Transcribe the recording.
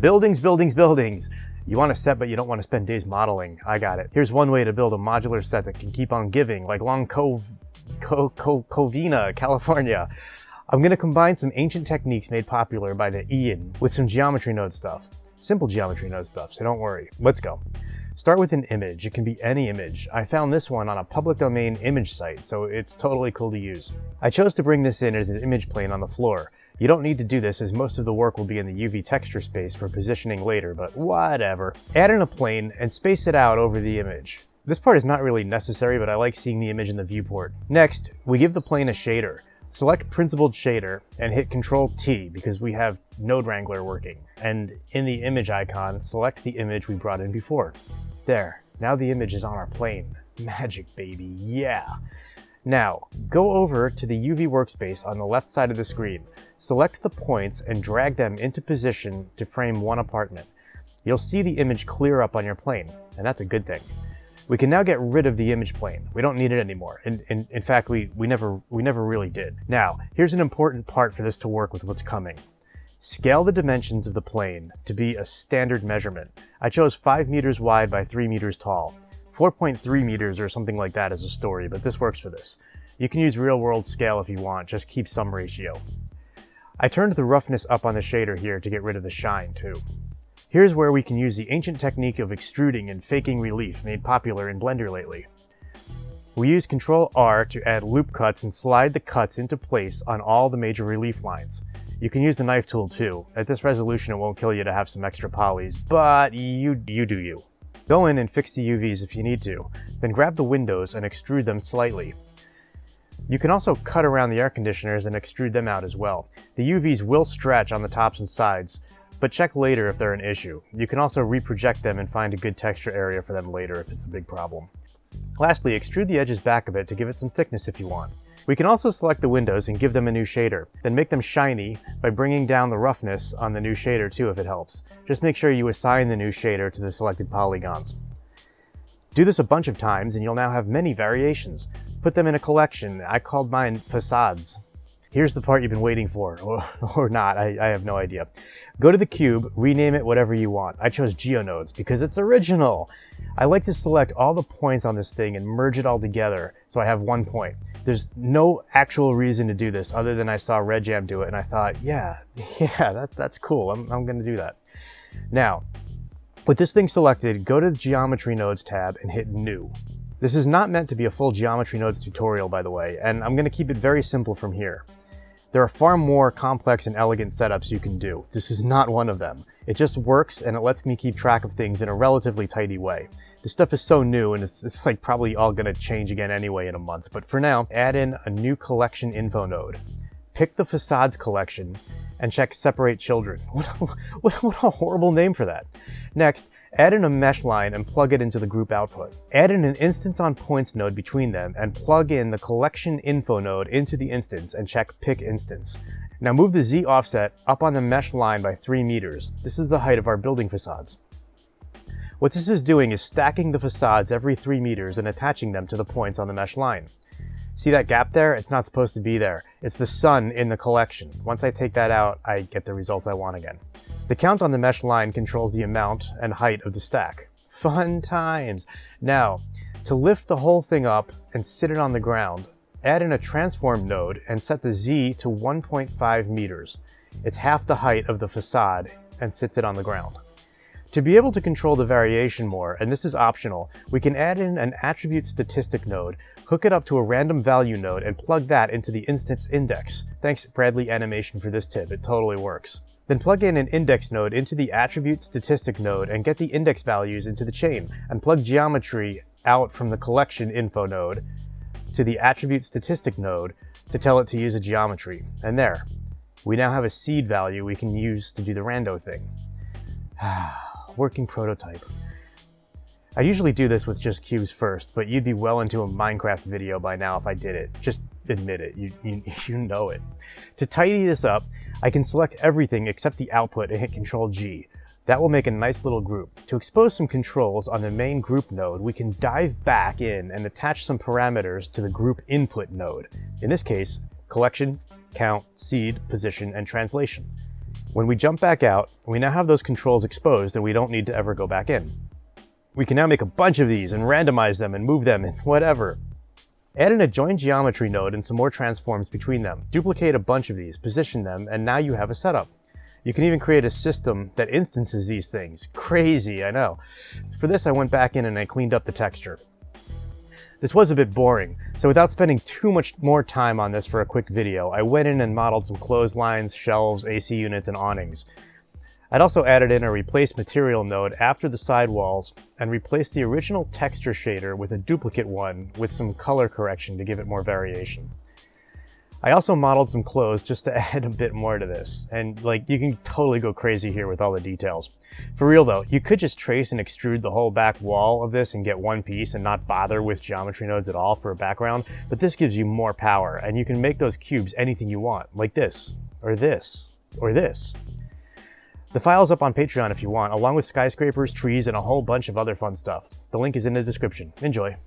Buildings, buildings, buildings. You want a set, but you don't want to spend days modeling. I got it. Here's one way to build a modular set that can keep on giving, like Long Covina, California. I'm going to combine some ancient techniques made popular by the Ian with some geometry node stuff. Simple geometry node stuff, so don't worry. Let's go. Start with an image. It can be any image. I found this one on a public domain image site, so it's totally cool to use. I chose to bring this in as an image plane on the floor. You don't need to do this as most of the work will be in the UV texture space for positioning later, but whatever. Add in a plane and space it out over the image. This part is not really necessary, but I like seeing the image in the viewport. Next, we give the plane a shader. Select Principled Shader and hit Ctrl-T because we have Node Wrangler working. And in the image icon, select the image we brought in before. There, now the image is on our plane. Magic, baby, yeah. Now, go over to the UV workspace on the left side of the screen. Select the points and drag them into position to frame one apartment. You'll see the image clear up on your plane, and that's a good thing. We can now get rid of the image plane. We don't need it anymore. In fact, we never really did. Now, here's an important part for this to work with what's coming. Scale the dimensions of the plane to be a standard measurement. I chose 5 meters wide by 3 meters tall. 4.3 meters or something like that is a story, but this works for this. You can use real world scale if you want, just keep some ratio. I turned the roughness up on the shader here to get rid of the shine too. Here's where we can use the ancient technique of extruding and faking relief made popular in Blender lately. We use Ctrl-R to add loop cuts and slide the cuts into place on all the major relief lines. You can use the knife tool too. At this resolution, it won't kill you to have some extra polys, but you do you. Go in and fix the UVs if you need to, then grab the windows and extrude them slightly. You can also cut around the air conditioners and extrude them out as well. The UVs will stretch on the tops and sides, but check later if they're an issue. You can also reproject them and find a good texture area for them later if it's a big problem. Lastly, extrude the edges back a bit to give it some thickness if you want. We can also select the windows and give them a new shader, then make them shiny by bringing down the roughness on the new shader too if it helps. Just make sure you assign the new shader to the selected polygons. Do this a bunch of times and you'll now have many variations. Put them in a collection. I called mine Facades. Here's the part you've been waiting for, or not, I have no idea. Go to the cube, rename it whatever you want. I chose GeoNodes because it's original. I like to select all the points on this thing and merge it all together so I have one point. There's no actual reason to do this other than I saw Red Jam do it and I thought, yeah, that's cool. I'm gonna do that. Now, with this thing selected, go to the Geometry Nodes tab and hit New. This is not meant to be a full Geometry Nodes tutorial, by the way, and I'm gonna keep it very simple from here. There are far more complex and elegant setups you can do. This is not one of them. It just works and it lets me keep track of things in a relatively tidy way. This stuff is so new and it's like probably all gonna change again anyway in a month, but for now, add in a new collection info node. Pick the Facades collection and check Separate Children. What a horrible name for that. Next, add in a mesh line and plug it into the group output. Add in an instance on points node between them and plug in the collection info node into the instance and check Pick Instance. Now move the Z offset up on the mesh line by 3 meters. This is the height of our building facades. What this is doing is stacking the facades every 3 meters and attaching them to the points on the mesh line. See that gap there? It's not supposed to be there. It's the sun in the collection. Once I take that out, I get the results I want again. The count on the mesh line controls the amount and height of the stack. Fun times! Now, to lift the whole thing up and sit it on the ground, add in a transform node and set the Z to 1.5 meters. It's half the height of the facade and sits it on the ground. To be able to control the variation more, and this is optional, we can add in an attribute statistic node, hook it up to a random value node, and plug that into the instance index. Thanks Bradley Animation for this tip, it totally works. Then plug in an index node into the attribute statistic node and get the index values into the chain, and plug geometry out from the collection info node to the attribute statistic node to tell it to use a geometry. And there, we now have a seed value we can use to do the rando thing. Working prototype. I usually do this with just cubes first, but you'd be well into a Minecraft video by now if I did it. Just admit it, you know it. To tidy this up, I can select everything except the output and hit Ctrl-G. That will make a nice little group. To expose some controls on the main group node, we can dive back in and attach some parameters to the group input node. In this case, collection, count, seed, position, and translation. When we jump back out, we now have those controls exposed and we don't need to ever go back in. We can now make a bunch of these and randomize them and move them and whatever. Add in a join geometry node and some more transforms between them. Duplicate a bunch of these, position them, and now you have a setup. You can even create a system that instances these things. Crazy, I know. For this, I went back in and I cleaned up the texture. This was a bit boring, so without spending too much more time on this for a quick video, I went in and modeled some clotheslines, shelves, AC units, and awnings. I'd also added in a replace material node after the sidewalls and replaced the original texture shader with a duplicate one with some color correction to give it more variation. I also modeled some clothes just to add a bit more to this, and you can totally go crazy here with all the details. For real though, you could just trace and extrude the whole back wall of this and get one piece and not bother with geometry nodes at all for a background, but this gives you more power, and you can make those cubes anything you want, like this, or this, or this. The file's up on Patreon if you want, along with skyscrapers, trees, and a whole bunch of other fun stuff. The link is in the description. Enjoy.